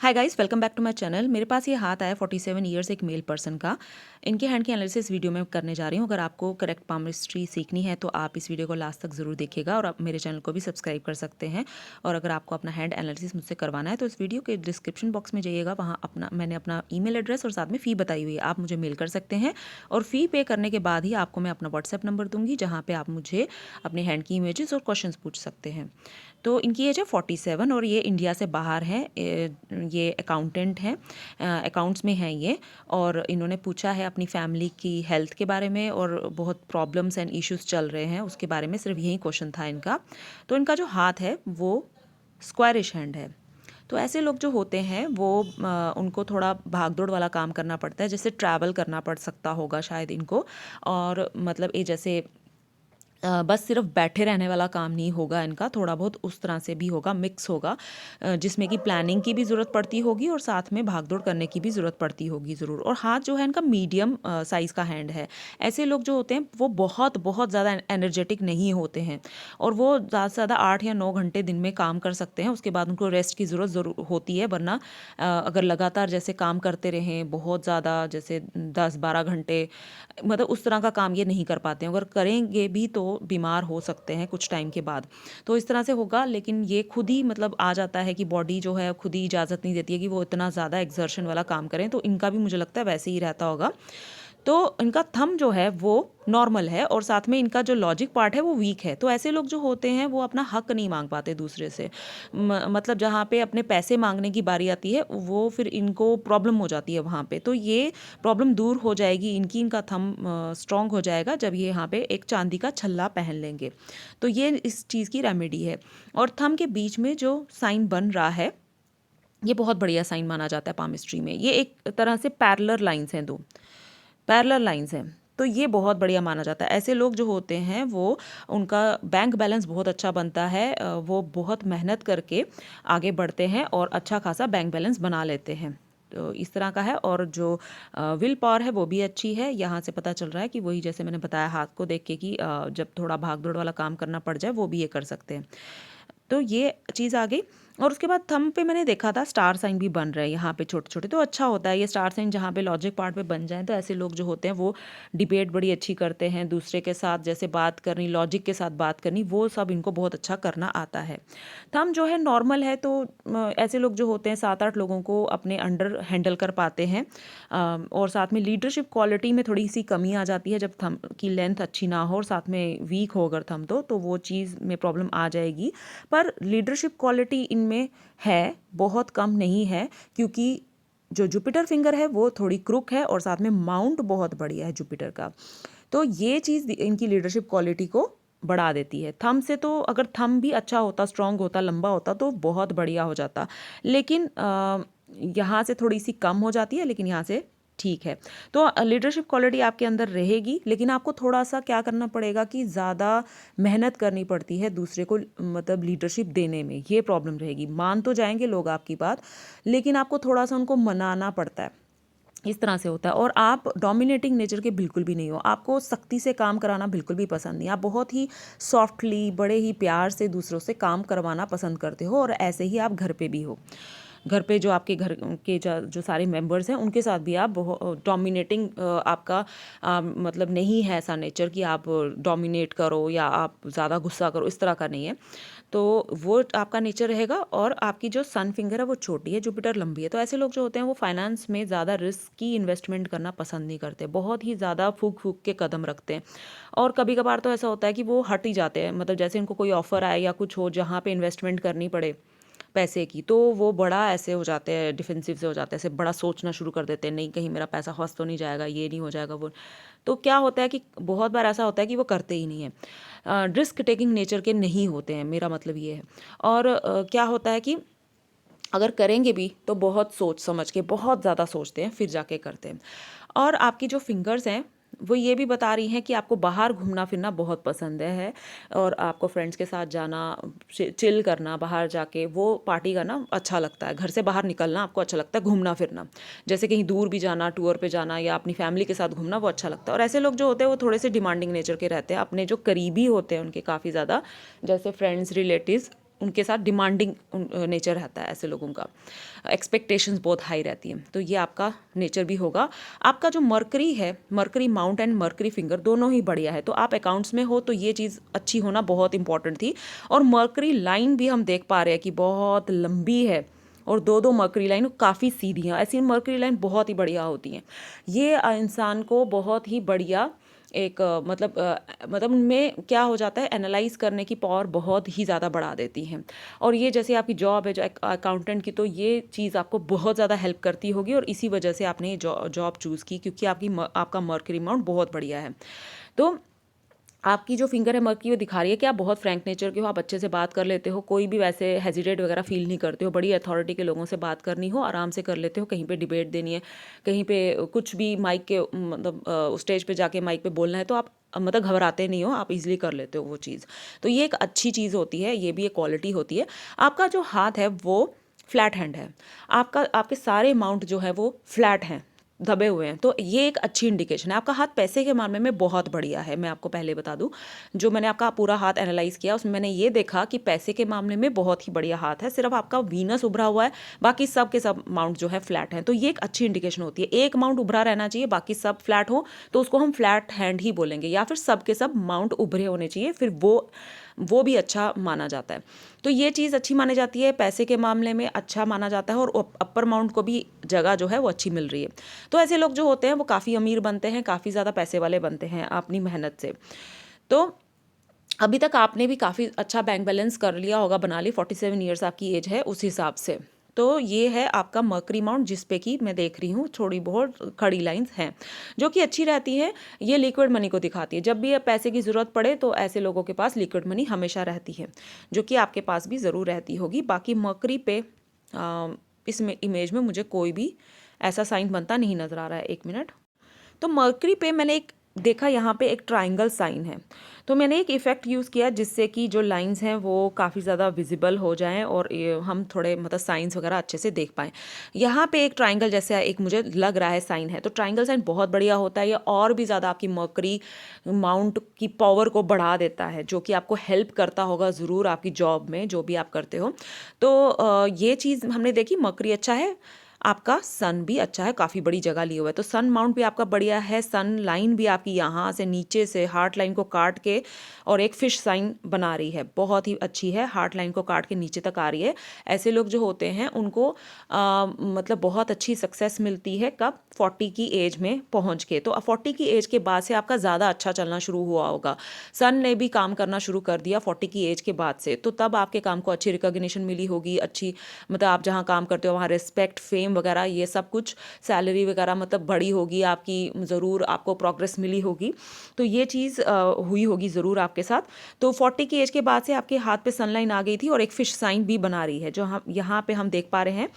Hi guys, welcome back to my channel. मेरे पास ये हाथ आया 47 ईयर्स एक मेल पर्सन का। इनके हैंड की एनालिसिस वीडियो में करने जा रही हूँ। अगर आपको करेक्ट पामस्ट्री सीखनी है तो आप इस वीडियो को लास्ट तक ज़रूर देखिएगा और आप मेरे चैनल को भी सब्सक्राइब कर सकते हैं। और अगर आपको अपना हैंड एनालिसिस मुझसे करवाना है तो इस वीडियो के डिस्क्रिप्शन बॉक्स में जाइएगा, वहाँ मैंने अपना ईमेल एड्रेस और साथ में फ़ी बताई हुई है, आप मुझे मेल कर सकते हैं। और फ़ी पे करने के बाद ही आपको मैं अपना व्हाट्सएप नंबर दूंगी, जहाँ पर आप मुझे अपने हैंड की इमेजेस और क्वेश्चन पूछ सकते हैं। तो इनकी एज है 47 और ये इंडिया से बाहर हैं। ये अकाउंटेंट हैं, अकाउंट्स में हैं ये। और इन्होंने पूछा है अपनी फैमिली की हेल्थ के बारे में और बहुत प्रॉब्लम्स एंड इश्यूज चल रहे हैं उसके बारे में, सिर्फ यही क्वेश्चन था इनका। तो इनका जो हाथ है वो स्क्वायरिश हैंड है। तो ऐसे लोग जो होते हैं वो उनको थोड़ा भाग दौड़ वाला काम करना पड़ता है, जैसे ट्रैवल करना पड़ सकता होगा शायद इनको। और मतलब ये जैसे बस सिर्फ बैठे रहने वाला काम नहीं होगा इनका, थोड़ा बहुत उस तरह से भी होगा, मिक्स होगा, जिसमें कि प्लानिंग की भी ज़रूरत पड़ती होगी और साथ में भागदौड़ करने की भी ज़रूरत पड़ती होगी ज़रूर। और हाथ जो है इनका मीडियम साइज़ का हैंड है। ऐसे लोग जो होते हैं वो बहुत बहुत ज़्यादा एनर्जेटिक नहीं होते हैं और वो ज़्यादा से ज़्यादा 8 या 9 घंटे दिन में काम कर सकते हैं। उसके बाद उनको रेस्ट की ज़रूरत ज़रूर होती है, वरना अगर लगातार जैसे काम करते रहें बहुत ज़्यादा, जैसे 10-12 घंटे, मतलब उस तरह का काम ये नहीं कर पाते हैं। अगर करेंगे भी तो बीमार हो सकते हैं कुछ टाइम के बाद। तो इस तरह से होगा, लेकिन ये खुद ही मतलब आ जाता है कि बॉडी जो है खुद ही इजाज़त नहीं देती है कि वो इतना ज़्यादा एक्सर्शन वाला काम करें। तो इनका भी मुझे लगता है वैसे ही रहता होगा। तो इनका थंब जो है वो नॉर्मल है और साथ में इनका जो लॉजिक पार्ट है वो वीक है। तो ऐसे लोग जो होते हैं वो अपना हक नहीं मांग पाते दूसरे से। मतलब जहाँ पे अपने पैसे मांगने की बारी आती है वो फिर इनको प्रॉब्लम हो जाती है वहाँ पे। तो ये प्रॉब्लम दूर हो जाएगी इनकी, इनका थंब स्ट्रॉन्ग हो जाएगा जब ये यहाँ पे एक चांदी का छल्ला पहन लेंगे। तो ये इस चीज़ की रेमेडी है। और थंब के बीच में जो साइन बन रहा है ये बहुत बढ़िया साइन माना जाता है पामिस्ट्री में। ये एक तरह से पैरेलल लाइंस हैं, दो पैरेलल लाइंस हैं। तो ये बहुत बढ़िया माना जाता है। ऐसे लोग जो होते हैं वो, उनका बैंक बैलेंस बहुत अच्छा बनता है। वो बहुत मेहनत करके आगे बढ़ते हैं और अच्छा खासा बैंक बैलेंस बना लेते हैं। तो इस तरह का है। और जो विल पावर है वो भी अच्छी है। यहाँ से पता चल रहा है कि वही जैसे मैंने बताया हाथ को देख के कि जब थोड़ा भाग दौड़ वाला काम करना पड़ जाए वो भी ये कर सकते हैं। तो ये चीज़ आ गई। और उसके बाद थंब पे मैंने देखा था स्टार साइन भी बन रहे हैं यहाँ पे छोटे छोटे। तो अच्छा होता है ये स्टार साइन जहाँ पे लॉजिक पार्ट पे बन जाए। तो ऐसे लोग जो होते हैं वो डिबेट बड़ी अच्छी करते हैं दूसरे के साथ, जैसे बात करनी, लॉजिक के साथ बात करनी, वो सब इनको बहुत अच्छा करना आता है। थंब जो है नॉर्मल है। तो ऐसे लोग जो होते हैं 7-8 लोगों को अपने अंडर हैंडल कर पाते हैं। और साथ में लीडरशिप क्वालिटी में थोड़ी सी कमी आ जाती है जब थंब की लेंथ अच्छी ना हो और साथ में वीक हो अगर थंब, तो वो चीज़ में प्रॉब्लम आ जाएगी। पर लीडरशिप क्वालिटी इनमें है, बहुत कम नहीं है, क्योंकि जो जुपिटर फिंगर है वो थोड़ी क्रुक है और साथ में माउंट बहुत बढ़िया है जुपिटर का। तो ये चीज़ इनकी लीडरशिप क्वालिटी को बढ़ा देती है। थंब से तो अगर थंब भी अच्छा होता, स्ट्रांग होता, लंबा होता तो बहुत बढ़िया हो जाता। लेकिन यहाँ से थोड़ी सी कम हो जाती है, लेकिन यहाँ से ठीक है। तो लीडरशिप क्वालिटी आपके अंदर रहेगी, लेकिन आपको थोड़ा सा क्या करना पड़ेगा कि ज़्यादा मेहनत करनी पड़ती है दूसरे को मतलब लीडरशिप देने में। ये प्रॉब्लम रहेगी। मान तो जाएंगे लोग आपकी बात, लेकिन आपको थोड़ा सा उनको मनाना पड़ता है। इस तरह से होता है। और आप डोमिनेटिंग नेचर के बिल्कुल भी नहीं हो। आपको सख्ती से काम कराना बिल्कुल भी पसंद नहीं। आप बहुत ही सॉफ्टली, बड़े ही प्यार से दूसरों से काम करवाना पसंद करते हो। और ऐसे ही आप घर पे भी हो। घर पे जो आपके घर के जो सारे मेंबर्स हैं उनके साथ भी आप बहुत डोमिनेटिंग, आपका मतलब नहीं है ऐसा नेचर कि आप डोमिनेट करो या आप ज़्यादा गुस्सा करो, इस तरह का नहीं है। तो वो आपका नेचर रहेगा। और आपकी जो सन फिंगर है वो छोटी है, जुपिटर लंबी है। तो ऐसे लोग जो होते हैं वो फाइनेंस में ज़्यादा रिस्क की इन्वेस्टमेंट करना पसंद नहीं करते, बहुत ही ज़्यादा फूक फूक के कदम रखते हैं। और कभी कभार तो ऐसा होता है कि वो हट ही जाते हैं, मतलब जैसे इनको कोई ऑफर आए या कुछ हो जहाँ पे इन्वेस्टमेंट करनी पड़े पैसे की, तो वो बड़ा ऐसे हो जाते हैं, डिफेंसिव से हो जाते हैं, ऐसे बड़ा सोचना शुरू कर देते हैं, नहीं कहीं मेरा पैसा फंस तो नहीं जाएगा, ये नहीं हो जाएगा वो। तो क्या होता है कि बहुत बार ऐसा होता है कि वो करते ही नहीं है, रिस्क टेकिंग नेचर के नहीं होते हैं, मेरा मतलब ये है। और क्या होता है कि अगर करेंगे भी तो बहुत सोच समझ के, बहुत ज़्यादा सोचते हैं फिर जाके करते हैं। और आपकी जो फिंगर्स हैं वो ये भी बता रही हैं कि आपको बाहर घूमना फिरना बहुत पसंद है। और आपको फ्रेंड्स के साथ जाना, चिल करना, बाहर जाके वो पार्टी करना अच्छा लगता है। घर से बाहर निकलना आपको अच्छा लगता है, घूमना फिरना, जैसे कहीं दूर भी जाना, टूर पे जाना या अपनी फैमिली के साथ घूमना, वो अच्छा लगता है। और ऐसे लोग जो होते हैं वो थोड़े से डिमांडिंग नेचर के रहते हैं। अपने जो करीबी होते हैं उनके काफ़ी ज़्यादा, जैसे फ्रेंड्स, रिलेटिव्स, उनके साथ डिमांडिंग नेचर रहता है ऐसे लोगों का, एक्सपेक्टेशंस बहुत हाई रहती हैं, तो ये आपका नेचर भी होगा। आपका जो मरकरी है, mercury mount and mercury finger दोनों ही बढ़िया है, तो आप अकाउंट्स में हो तो ये चीज़ अच्छी होना बहुत इंपॉर्टेंट थी। और मरकरी लाइन भी हम देख पा रहे हैं कि बहुत लंबी है और दो दो मरकरी लाइन काफ़ी सीधी हैं, ऐसी मरकरी लाइन बहुत ही बढ़िया होती हैं। ये इंसान को बहुत ही बढ़िया एक मतलब उनमें क्या हो जाता है, एनालाइज करने की पावर बहुत ही ज़्यादा बढ़ा देती हैं। और ये जैसे आपकी जॉब है जो अकाउंटेंट की, तो ये चीज़ आपको बहुत ज़्यादा हेल्प करती होगी और इसी वजह से आपने ये जॉब चूज़ की, क्योंकि आपका मर्करी अमाउंट बहुत बढ़िया है। तो आपकी जो फिंगर है मर्करी वो दिखा रही है कि आप बहुत फ्रैंक नेचर के हो, आप अच्छे से बात कर लेते हो, कोई भी वैसे हेजिटेट वगैरह फील नहीं करते हो, बड़ी अथॉरिटी के लोगों से बात करनी हो आराम से कर लेते हो, कहीं पे डिबेट देनी है, कहीं पे कुछ भी माइक के मतलब स्टेज पे जाके माइक पे बोलना है, तो आप मतलब घबराते नहीं हो, आप इजीली कर लेते हो वो चीज़। तो ये एक अच्छी चीज़ होती है, ये भी एक क्वालिटी होती है। आपका जो हाथ है वो फ्लैट हैंड है, आपके सारे अमाउंट जो है वो फ्लैट हैं, दबे हुए हैं, तो ये एक अच्छी इंडिकेशन है। आपका हाथ पैसे के मामले में बहुत बढ़िया है, मैं आपको पहले बता दूं, जो मैंने आपका पूरा हाथ एनालाइज किया उसमें मैंने ये देखा कि पैसे के मामले में बहुत ही बढ़िया हाथ है, सिर्फ आपका वीनस उभरा हुआ है, बाकी सब के सब अमाउंट जो है फ्लैट है, तो ये एक अच्छी इंडिकेशन होती है। एक अमाउंट उभरा रहना चाहिए, बाकी सब फ्लैट हो तो उसको हम फ्लैट हैंड ही बोलेंगे, या फिर सब के सब अमाउंट उभरे होने चाहिए, फिर वो भी अच्छा माना जाता है। तो ये चीज़ अच्छी मानी जाती है, पैसे के मामले में अच्छा माना जाता है, और अपर अमाउंट को भी जगह जो है वो अच्छी मिल रही है। तो ऐसे लोग जो होते हैं वो काफ़ी अमीर बनते हैं, काफ़ी ज़्यादा पैसे वाले बनते हैं अपनी मेहनत से। तो अभी तक आपने भी काफ़ी अच्छा बैंक बैलेंस कर लिया होगा, बना ली, 47 ईयर्स आपकी एज है उस हिसाब से। तो ये है आपका मर्करी अमाउंट, जिस पे कि मैं देख रही हूँ थोड़ी बहुत खड़ी लाइंस हैं जो कि अच्छी रहती है। ये लिक्विड मनी को दिखाती है, जब भी पैसे की ज़रूरत पड़े तो ऐसे लोगों के पास लिक्विड मनी हमेशा रहती है, जो कि आपके पास भी ज़रूर रहती होगी। बाकी मर्करी पे इस इमेज में मुझे कोई भी ऐसा साइन बनता नहीं नज़र आ रहा है। एक मिनट। तो मर्करी पे मैंने एक देखा, यहाँ पे एक ट्रायंगल साइन है, तो मैंने एक इफ़ेक्ट यूज़ किया जिससे कि जो लाइंस हैं वो काफ़ी ज़्यादा विजिबल हो जाएं और हम थोड़े मतलब साइंस वगैरह अच्छे से देख पाएँ। यहाँ पे एक ट्रायंगल जैसे एक मुझे लग रहा है साइन है, तो ट्रायंगल साइन बहुत बढ़िया होता है, ये और भी ज़्यादा आपकी मर्करी माउंट की पावर को बढ़ा देता है, जो कि आपको हेल्प करता होगा ज़रूर आपकी जॉब में, जो भी आप करते हो। तो ये चीज़ हमने देखी, मर्करी अच्छा है, आपका सन भी अच्छा है, काफ़ी बड़ी जगह लिए हुआ है, तो सन माउंट भी आपका बढ़िया है। सन लाइन भी आपकी यहाँ से नीचे से हार्ट लाइन को काट के और एक फिश साइन बना रही है, बहुत ही अच्छी है, हार्ट लाइन को काट के नीचे तक आ रही है। ऐसे लोग जो होते हैं उनको मतलब बहुत अच्छी सक्सेस मिलती है, कब 40 की एज में पहुँच के। तो 40 की एज के बाद से आपका ज़्यादा अच्छा चलना शुरू हुआ होगा, सन ने भी काम करना शुरू कर दिया 40 की एज के बाद से, तो तब आपके काम को अच्छी रिकॉग्निशन मिली होगी, अच्छी मतलब आप जहाँ काम करते हो वहाँ रिस्पेक्ट, फेम वगैरह, ये सब कुछ, सैलरी वगैरह मतलब बड़ी होगी आपकी, ज़रूर आपको प्रोग्रेस मिली होगी, तो ये चीज़ हुई होगी ज़रूर आपके साथ। तो 40 की एज के बाद से आपके हाथ पे सनलाइन आ गई थी और एक फिश साइन भी बना रही है, जो हम यहाँ पे हम देख पा रहे हैं।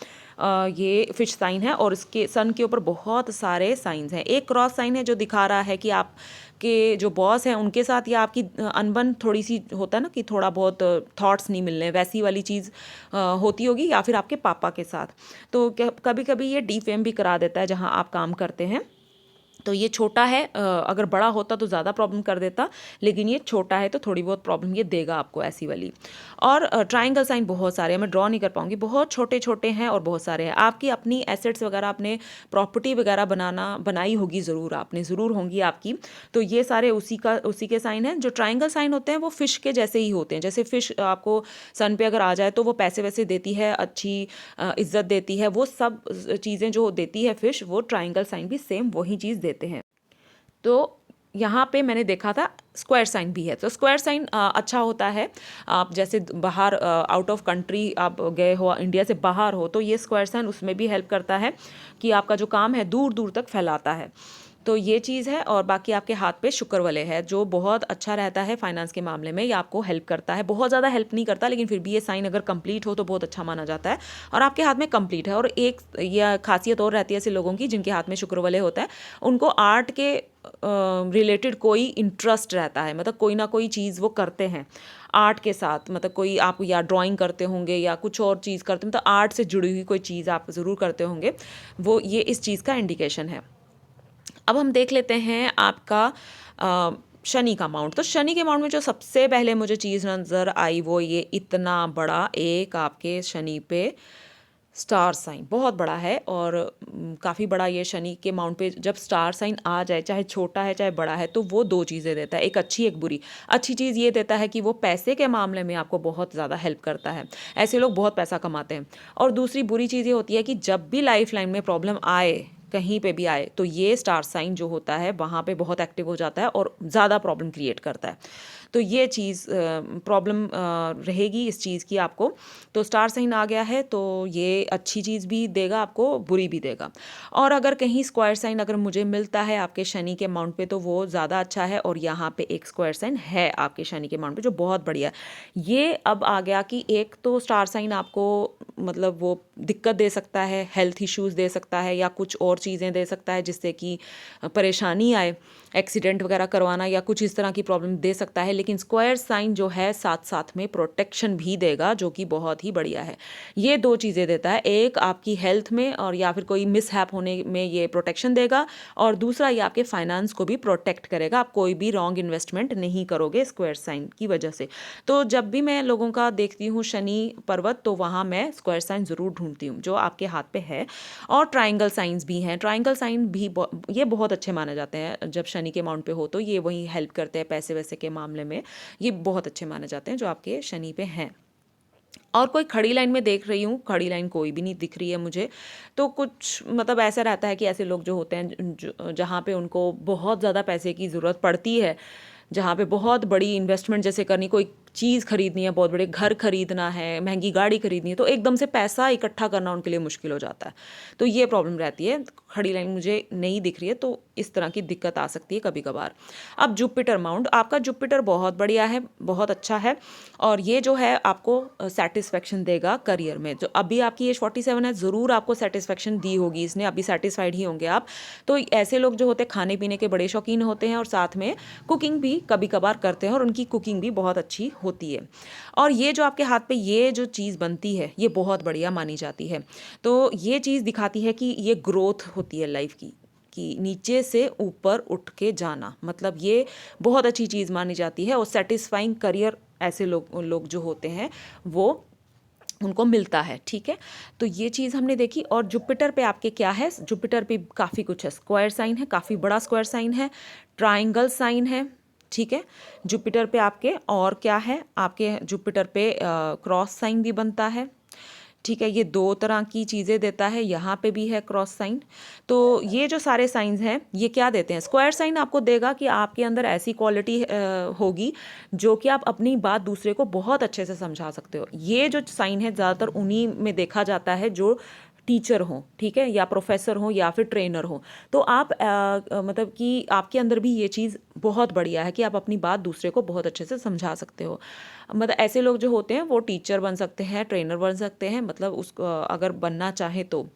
ये फिश साइन है और इसके सन के ऊपर बहुत सारे साइंस हैं। एक क्रॉस साइन है जो दिखा रहा है कि आप के जो बॉस हैं उनके साथ या आपकी अनबन थोड़ी सी होता है ना, कि थोड़ा बहुत थॉट्स नहीं मिलने, वैसी वाली चीज़ होती होगी, या फिर आपके पापा के साथ। तो कभी कभी ये डीफेम भी करा देता है जहाँ आप काम करते हैं। तो ये छोटा है, अगर बड़ा होता तो ज़्यादा प्रॉब्लम कर देता, लेकिन ये छोटा है तो थोड़ी बहुत प्रॉब्लम ये देगा आपको, ऐसी वाली। और ट्रायंगल साइन बहुत सारे हैं, मैं ड्रॉ नहीं कर पाऊंगी, बहुत छोटे छोटे हैं और बहुत सारे हैं। आपकी अपनी एसेट्स वगैरह, आपने प्रॉपर्टी वगैरह बनाई होगी ज़रूर, आपने ज़रूर होंगी आपकी, तो ये सारे उसी के साइन हैं। जो ट्रायंगल साइन होते हैं वो फिश के जैसे ही होते हैं, जैसे फिश आपको सन पे अगर आ जाए तो वो पैसे वैसे देती है, अच्छी इज्जत देती है, वो सब चीज़ें जो देती है फिश, वो ट्रायंगल साइन भी सेम वही चीज़ देते हैं। तो यहाँ पे मैंने देखा था स्क्वायर साइन भी है, तो स्क्वायर साइन अच्छा होता है। आप जैसे बाहर आउट ऑफ कंट्री आप गए हो, इंडिया से बाहर हो, तो ये स्क्वायर साइन उसमें भी हेल्प करता है कि आपका जो काम है दूर दूर तक फैलाता है, तो ये चीज़ है। और बाकी आपके हाथ पे शुक्र वाले है जो बहुत अच्छा रहता है फाइनेंस के मामले में, ये आपको हेल्प करता है, बहुत ज़्यादा हेल्प नहीं करता, लेकिन फिर भी ये साइन अगर कंप्लीट हो तो बहुत अच्छा माना जाता है, और आपके हाथ में कंप्लीट है। और एक यह खासियत और रहती है ऐसे लोगों की जिनके हाथ में शुक्र वाले होता है, उनको आर्ट के रिलेटेड कोई इंटरेस्ट रहता है, मतलब कोई ना कोई चीज़ वो करते हैं आर्ट के साथ, मतलब कोई आप या ड्राइंग करते होंगे या कुछ और चीज़ करते हैं, मतलब आर्ट से जुड़ी हुई कोई चीज़ आप ज़रूर करते होंगे, वो ये इस चीज़ का इंडिकेशन है। अब हम देख लेते हैं आपका शनि का माउंट, तो शनि के माउंट में जो सबसे पहले मुझे चीज़ नज़र आई वो ये इतना बड़ा एक आपके शनि पे स्टार साइन बहुत बड़ा है। और काफ़ी बड़ा ये शनि के माउंट पे जब स्टार साइन आ जाए, चाहे छोटा है चाहे बड़ा है, तो वो दो चीज़ें देता है, एक अच्छी एक बुरी। अच्छी चीज़ ये देता है कि वो पैसे के मामले में आपको बहुत ज़्यादा हेल्प करता है, ऐसे लोग बहुत पैसा कमाते हैं। और दूसरी बुरी चीज़ ये होती है कि जब भी लाइफ लाइन में प्रॉब्लम आए, कहीं पे भी आए, तो ये स्टार साइन जो होता है वहाँ पे बहुत एक्टिव हो जाता है और ज़्यादा प्रॉब्लम क्रिएट करता है। तो ये चीज़ प्रॉब्लम रहेगी इस चीज़ की आपको। तो स्टार साइन आ गया है तो ये अच्छी चीज़ भी देगा आपको, बुरी भी देगा। और अगर कहीं स्क्वायर साइन अगर मुझे मिलता है आपके शनि के माउंट पे तो वो ज़्यादा अच्छा है। और यहाँ पे एक स्क्वायर साइन है आपके शनि के माउंट पे जो बहुत बढ़िया है। ये अब आ गया कि एक तो स्टार साइन आपको मतलब वो दिक्कत दे सकता है, हेल्थ इश्यूज़ दे सकता है या कुछ और चीज़ें दे सकता है जिससे कि परेशानी आए, एक्सीडेंट वगैरह करवाना या कुछ इस तरह की प्रॉब्लम दे सकता है। लेकिन स्क्वायर साइन जो है साथ साथ में प्रोटेक्शन भी देगा जो कि बहुत ही बढ़िया है। ये दो चीज़ें देता है, एक आपकी हेल्थ में और या फिर कोई मिसहैप होने में ये प्रोटेक्शन देगा, और दूसरा ये आपके फाइनेंस को भी प्रोटेक्ट करेगा, आप कोई भी रॉन्ग इन्वेस्टमेंट नहीं करोगे स्क्वायर साइन की वजह से। तो जब भी मैं लोगों का देखती हूँ शनि पर्वत तो वहाँ मैं स्क्वायर साइन ज़रूर ढूंढती हूँ जो आपके हाथ पे है। और ट्राइंगल साइंस भी हैं, ट्राइंगल साइन भी ये बहुत अच्छे माने जाते हैं जब शनि के माउंट पे हो, तो ये वही हेल्प करते हैं पैसे वैसे के मामले में, ये बहुत अच्छे माने जाते हैं जो आपके शनि पे हैं। और कोई खड़ी लाइन में देख रही हूँ, खड़ी लाइन कोई भी नहीं दिख रही है मुझे। तो कुछ मतलब ऐसा रहता है कि ऐसे लोग जो होते हैं जहाँ पे उनको बहुत ज़्यादा पैसे की ज़रूरत पड़ती है, जहाँ पे बहुत बड़ी इन्वेस्टमेंट जैसे करनी, कोई चीज़ खरीदनी है, बहुत बड़े घर खरीदना है, महंगी गाड़ी खरीदनी है, तो एकदम से पैसा इकट्ठा करना उनके लिए मुश्किल हो जाता है। तो ये प्रॉब्लम रहती है। खड़ी लाइन मुझे नहीं दिख रही है तो इस तरह की दिक्कत आ सकती है कभी कभार। अब जुपिटर माउंट, आपका जुपिटर बहुत बढ़िया है, बहुत अच्छा है। और ये जो है आपको सेटिस्फेक्शन देगा करियर में। जो अभी आपकी एज 47 है, ज़रूर आपको सेटिस्फेक्शन दी होगी इसने, अभी सेटिस्फाइड ही होंगे आप। तो ऐसे लोग जो होते हैं खाने पीने के बड़े शौकीन होते हैं और साथ में कुकिंग भी कभी कभार करते हैं और उनकी कुकिंग भी बहुत अच्छी होती है। और ये जो आपके हाथ पे ये जो चीज़ बनती है ये बहुत बढ़िया मानी जाती है। तो ये चीज़ दिखाती है कि ये ग्रोथ होती है लाइफ की, कि नीचे से ऊपर उठ के जाना, मतलब ये बहुत अच्छी चीज़ मानी जाती है। और सेटिस्फाइंग करियर ऐसे लोग लोग जो होते हैं वो उनको मिलता है। ठीक है, तो ये चीज़ हमने देखी। और जुपिटर पे आपके क्या है, जुपिटर पे काफ़ी कुछ है, स्क्वायर साइन है, काफ़ी बड़ा स्क्वायर साइन है, ट्राइंगल साइन है। ठीक है, जुपिटर पे आपके और क्या है, आपके जुपिटर पे क्रॉस साइन भी बनता है। ठीक है, ये दो तरह की चीज़ें देता है, यहाँ पे भी है क्रॉस साइन। तो ये जो सारे साइंस हैं ये क्या देते हैं, स्क्वायर साइन आपको देगा कि आपके अंदर ऐसी क्वालिटी होगी जो कि आप अपनी बात दूसरे को बहुत अच्छे से समझा सकते हो। ये जो साइन है ज़्यादातर उन्हीं में देखा जाता है जो टीचर हों, ठीक है, या प्रोफेसर हों या फिर ट्रेनर हों। तो आप मतलब कि आपके अंदर भी ये चीज़ बहुत बढ़िया है कि आप अपनी बात दूसरे को बहुत अच्छे से समझा सकते हो। मतलब ऐसे लोग जो होते हैं वो टीचर बन सकते हैं, ट्रेनर बन सकते हैं, मतलब उसको अगर बनना चाहे तो।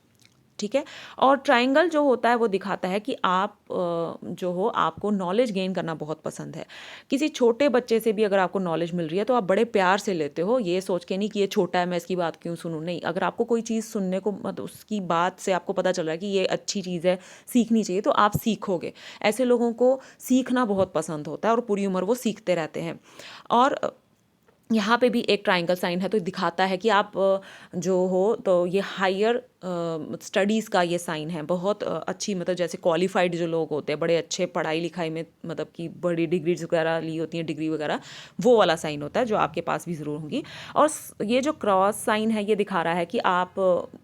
ठीक है, और ट्रायंगल जो होता है वो दिखाता है कि आप जो हो आपको नॉलेज गेन करना बहुत पसंद है। किसी छोटे बच्चे से भी अगर आपको नॉलेज मिल रही है तो आप बड़े प्यार से लेते हो, ये सोच के नहीं कि ये छोटा है मैं इसकी बात क्यों सुनूं। नहीं, अगर आपको कोई चीज़ सुनने को मतलब उसकी बात से आपको पता चल रहा है कि ये अच्छी चीज़ है, सीखनी चाहिए, तो आप सीखोगे। ऐसे लोगों को सीखना बहुत पसंद होता है और पूरी उम्र वो सीखते रहते हैं। और यहाँ पे भी एक ट्रायंगल साइन है तो दिखाता है कि आप जो हो तो ये हायर स्टडीज़ का ये साइन है, बहुत अच्छी, मतलब जैसे क्वालिफाइड जो लोग होते हैं, बड़े अच्छे पढ़ाई लिखाई में, मतलब कि बड़ी डिग्रीज वगैरह ली होती हैं, डिग्री वगैरह, वो वाला साइन होता है जो आपके पास भी ज़रूर होंगी। और ये जो क्रॉस साइन है ये दिखा रहा है कि आप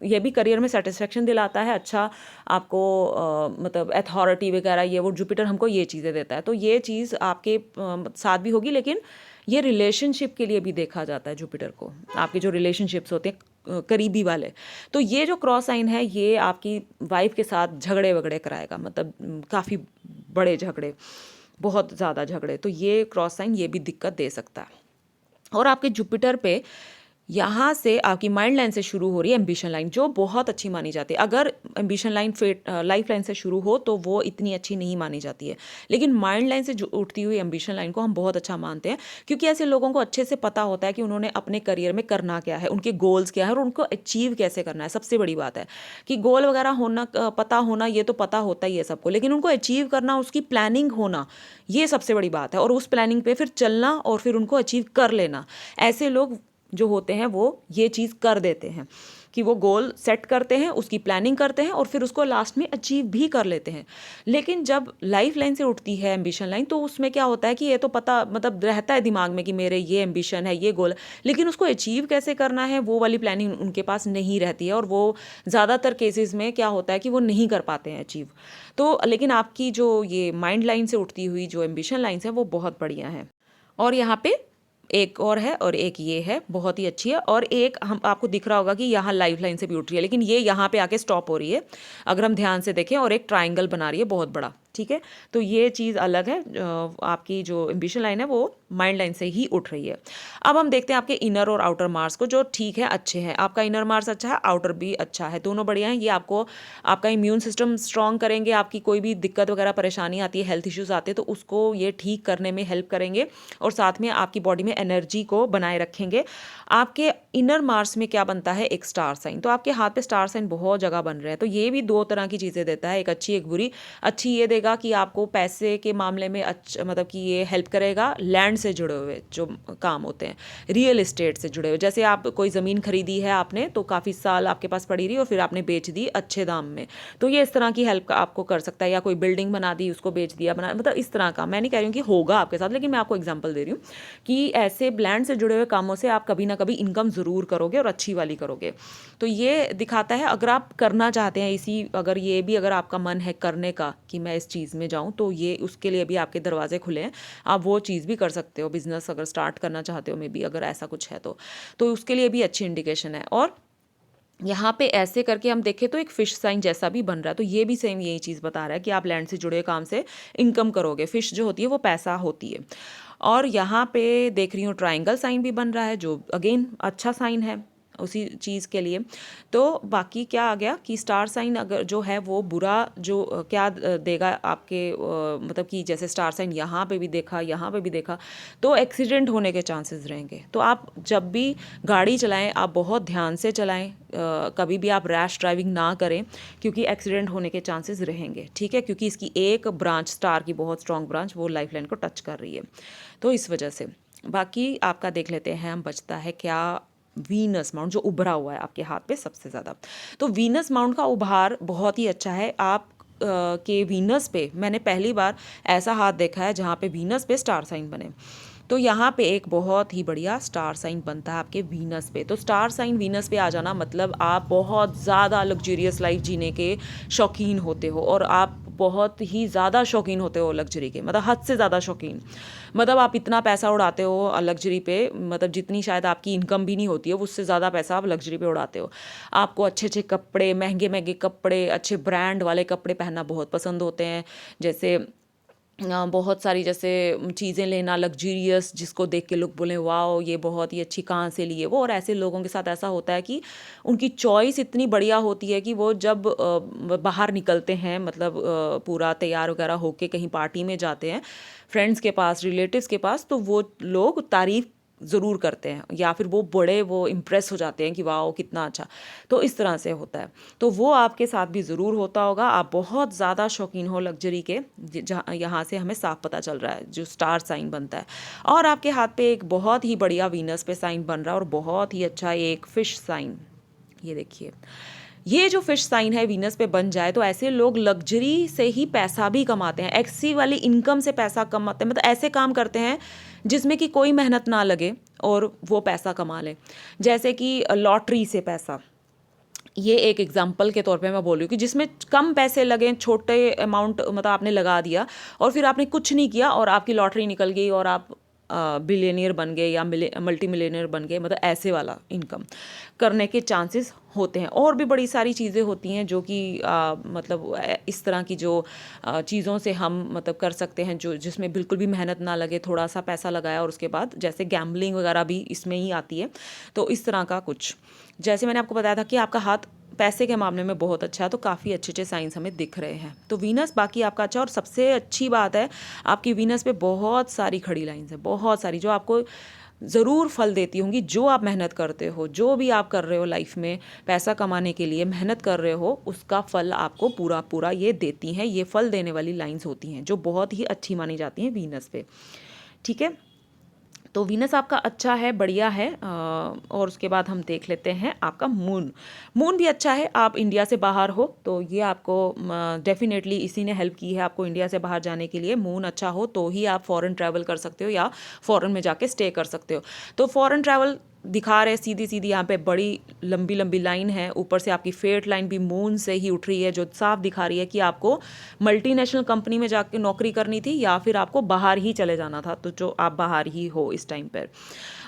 ये भी करियर में सेटिस्फेक्शन दिलाता है, अच्छा आपको मतलब अथॉरिटी वगैरह, ये वो जुपिटर हमको ये चीज़ें देता है। तो ये चीज़ आपके साथ भी होगी, लेकिन ये रिलेशनशिप के लिए भी देखा जाता है जुपिटर को, आपके जो रिलेशनशिप्स होते हैं करीबी वाले। तो ये जो क्रॉस साइन है ये आपकी वाइफ के साथ झगड़े वगड़े कराएगा, मतलब काफ़ी बड़े झगड़े, बहुत ज़्यादा झगड़े, तो ये क्रॉस साइन ये भी दिक्कत दे सकता है। और आपके जुपिटर पे यहाँ से आपकी माइंड लाइन से शुरू हो रही है एम्बिशन लाइन, जो बहुत अच्छी मानी जाती है। अगर एम्बिशन लाइन लाइफ लाइन से शुरू हो तो वो इतनी अच्छी नहीं मानी जाती है, लेकिन माइंड लाइन से जो उठती हुई एम्बिशन लाइन को हम बहुत अच्छा मानते हैं, क्योंकि ऐसे लोगों को अच्छे से पता होता है कि उन्होंने अपने करियर में करना क्या है, उनके गोल्स क्या है और उनको अचीव कैसे करना है। सबसे बड़ी बात है कि गोल वगैरह होना, पता होना, ये तो पता होता ही है सबको, लेकिन उनको अचीव करना, उसकी प्लानिंग होना, ये सबसे बड़ी बात है। और उस प्लानिंग पे फिर चलना और फिर उनको अचीव कर लेना। ऐसे लोग जो होते हैं वो ये चीज़ कर देते हैं कि वो गोल सेट करते हैं, उसकी प्लानिंग करते हैं और फिर उसको लास्ट में अचीव भी कर लेते हैं। लेकिन जब लाइफ लाइन से उठती है एम्बिशन लाइन, तो उसमें क्या होता है कि ये तो पता मतलब रहता है दिमाग में कि मेरे ये एम्बिशन है, ये गोल है, लेकिन उसको अचीव कैसे करना है वो वाली प्लानिंग उनके पास नहीं रहती है, और वो ज़्यादातर केसेस में क्या होता है कि वो नहीं कर पाते हैं अचीव। तो लेकिन आपकी जो ये माइंड लाइन से उठती हुई जो एम्बिशन लाइन्स है वो बहुत बढ़िया है। और यहाँ पे एक और है, और एक ये है, बहुत ही अच्छी है। और एक हम आपको दिख रहा होगा कि यहाँ लाइफ लाइन से भी उठ रही है, लेकिन ये यहाँ पे आके स्टॉप हो रही है अगर हम ध्यान से देखें, और एक ट्राइंगल बना रही है बहुत बड़ा। ठीक है, तो ये चीज़ अलग है। आपकी जो एम्बिशन लाइन है वो माइंड लाइन से ही उठ रही है। अब हम देखते हैं आपके इनर और आउटर मार्क्स को, जो ठीक है, अच्छे हैं। आपका इनर मार्क्स अच्छा है, आउटर भी अच्छा है, दोनों बढ़िया हैं। ये आपको आपका इम्यून सिस्टम स्ट्रॉन्ग करेंगे, आपकी कोई भी दिक्कत वगैरह परेशानी आती है, हेल्थ इश्यूज आते हैं, तो उसको ये ठीक करने में हेल्प करेंगे, और साथ में आपकी बॉडी में एनर्जी को बनाए रखेंगे। आपके इनर मार्क्स में क्या बनता है, एक स्टार साइन। तो आपके हाथ पे स्टार साइन बहुत जगह बन रहे हैं, तो ये भी दो तरह की चीज़ें देता है, एक अच्छी एक बुरी। अच्छी ये देगा कि आपको पैसे के मामले में अच्छा, मतलब कि ये हेल्प करेगा लैंड से जुड़े हुए जो काम होते हैं, रियल एस्टेट से जुड़े हुए। जैसे आप कोई ज़मीन खरीदी है आपने, तो काफ़ी साल आपके पास पड़ी रही और फिर आपने बेच दी अच्छे दाम में, तो ये इस तरह की हेल्प आपको कर सकता है। या कोई बिल्डिंग बना दी, उसको बेच दिया, बना, मतलब इस तरह का। मैं नहीं कह रही हूँ कि होगा आपके साथ, लेकिन मैं आपको एग्जाम्पल दे रही हूँ कि ऐसे लैंड से जुड़े हुए कामों से आप कभी ना कभी इनकम ज़रूर करोगे, और अच्छी वाली करोगे। तो ये दिखाता है अगर आप करना चाहते हैं इसी, अगर ये भी अगर आपका मन है करने का कि मैं इस चीज़ में जाऊँ, तो ये उसके लिए भी आपके दरवाजे खुले हैं। आप वो चीज़ भी कर सकते हो, बिजनेस अगर स्टार्ट करना चाहते हो, मे बी अगर ऐसा कुछ है तो उसके लिए भी अच्छी इंडिकेशन है। और यहाँ पे ऐसे करके हम देखें तो एक फिश साइन जैसा भी बन रहा है, तो ये भी सेम यही चीज़ बता रहा है कि आप लैंड से जुड़े काम से इनकम करोगे। फिश जो होती है वो पैसा होती है। और यहाँ पे देख रही हूँ ट्राइंगल साइन भी बन रहा है, जो अगेन अच्छा साइन है उसी चीज़ के लिए। तो बाकी क्या आ गया कि स्टार साइन अगर जो है वो बुरा जो क्या देगा आपके, मतलब कि जैसे स्टार साइन यहाँ पे भी देखा, यहाँ पे भी देखा, तो एक्सीडेंट होने के चांसेस रहेंगे। तो आप जब भी गाड़ी चलाएं आप बहुत ध्यान से चलाएं, कभी भी आप रैश ड्राइविंग ना करें, क्योंकि एक्सीडेंट होने के चांसेस रहेंगे। ठीक है, क्योंकि इसकी एक ब्रांच, स्टार की बहुत स्ट्रॉन्ग ब्रांच, वो लाइफ लाइन को टच कर रही है, तो इस वजह से। बाकी आपका देख लेते हैं हम, बचता है क्या, वीनस माउंट जो उभरा हुआ है आपके हाथ पे सबसे ज़्यादा। तो वीनस माउंट का उभार बहुत ही अच्छा है। आप के वीनस पे मैंने पहली बार ऐसा हाथ देखा है जहाँ पे वीनस पे स्टार साइन बने। तो यहाँ पे एक बहुत ही बढ़िया स्टार साइन बनता है आपके वीनस पे। तो स्टार साइन वीनस पे आ जाना मतलब आप बहुत ज़्यादा लग्जरियस लाइफ जीने के शौकीन होते हो, और आप बहुत ही ज़्यादा शौकीन होते हो लग्जरी के, मतलब हद से ज़्यादा शौकीन। मतलब आप इतना पैसा उड़ाते हो लग्जरी पे, मतलब जितनी शायद आपकी इनकम भी नहीं होती है, उससे ज़्यादा पैसा आप लग्जरी पे उड़ाते हो। आपको अच्छे अच्छे कपड़े, महंगे महंगे कपड़े, अच्छे ब्रांड वाले कपड़े पहनना बहुत पसंद होते हैं। जैसे बहुत सारी जैसे चीज़ें लेना लग्जरियस, जिसको देख के लोग बोलें वाओ ये बहुत ही अच्छी, कहाँ से लिए वो। और ऐसे लोगों के साथ ऐसा होता है कि उनकी चॉइस इतनी बढ़िया होती है कि वो जब बाहर निकलते हैं, मतलब पूरा तैयार वगैरह होके कहीं पार्टी में जाते हैं फ्रेंड्स के पास, रिलेटिव्स के पास, तो वो लोग तारीफ़ ज़रूर करते हैं, या फिर वो बड़े वो इम्प्रेस हो जाते हैं कि वाह कितना अच्छा। तो इस तरह से होता है। तो वो आपके साथ भी ज़रूर होता होगा। आप बहुत ज़्यादा शौकीन हो लग्जरी के, जहाँ यहाँ से हमें साफ पता चल रहा है जो स्टार साइन बनता है। और आपके हाथ पे एक बहुत ही बढ़िया वीनस पे साइन बन रहा है, और बहुत ही अच्छा एक फिश साइन। ये देखिए, ये जो फिश साइन है वीनस पे बन जाए, तो ऐसे लोग लग्जरी से ही पैसा भी कमाते हैं, एक्सी वाली इनकम से पैसा कमाते हैं। मतलब ऐसे काम करते हैं जिसमें कि कोई मेहनत ना लगे और वो पैसा कमा लें। जैसे कि लॉटरी से पैसा, ये एक एग्जाम्पल के तौर पे मैं बोल रही हूँ कि जिसमें कम पैसे लगे, छोटे अमाउंट मतलब आपने लगा दिया और फिर आपने कुछ नहीं किया और आपकी लॉटरी निकल गई और आप बिलियनियर बन गए या मल्टी मिलियनियर बन गए, मतलब ऐसे वाला इनकम करने के चांसेस होते हैं। और भी बड़ी सारी चीज़ें होती हैं जो कि मतलब इस तरह की जो चीज़ों से हम मतलब कर सकते हैं, जो जिसमें बिल्कुल भी मेहनत ना लगे, थोड़ा सा पैसा लगाया और उसके बाद, जैसे गैम्बलिंग वगैरह भी इसमें ही आती है। तो इस तरह का कुछ, जैसे मैंने आपको बताया था कि आपका हाथ पैसे के मामले में बहुत अच्छा है, तो काफ़ी अच्छे अच्छे साइंस हमें दिख रहे हैं। तो वीनस बाकी आपका अच्छा, और सबसे अच्छी बात है आपकी वीनस पे बहुत सारी खड़ी लाइंस है, बहुत सारी, जो आपको ज़रूर फल देती होंगी। जो आप मेहनत करते हो, जो भी आप कर रहे हो लाइफ में, पैसा कमाने के लिए मेहनत कर रहे हो, उसका फल आपको पूरा पूरा ये देती हैं। ये फल देने वाली लाइंस होती हैं जो बहुत ही अच्छी मानी जाती हैं वीनस पे। ठीक है, तो वीनस आपका अच्छा है, बढ़िया है। और उसके बाद हम देख लेते हैं आपका मून। मून भी अच्छा है। आप इंडिया से बाहर हो तो ये आपको डेफिनेटली इसी ने हेल्प की है आपको इंडिया से बाहर जाने के लिए। मून अच्छा हो तो ही आप फॉरेन ट्रैवल कर सकते हो या फॉरेन में जाके स्टे कर सकते हो। तो फॉरेन ट्रैवल दिखा रहे सीधी सीधी यहाँ पे बड़ी लंबी लंबी लाइन है, ऊपर से आपकी फेट लाइन भी मून से ही उठ रही है, जो साफ दिखा रही है कि आपको मल्टीनेशनल कंपनी में जाके नौकरी करनी थी या फिर आपको बाहर ही चले जाना था, तो जो आप बाहर ही हो इस टाइम पर।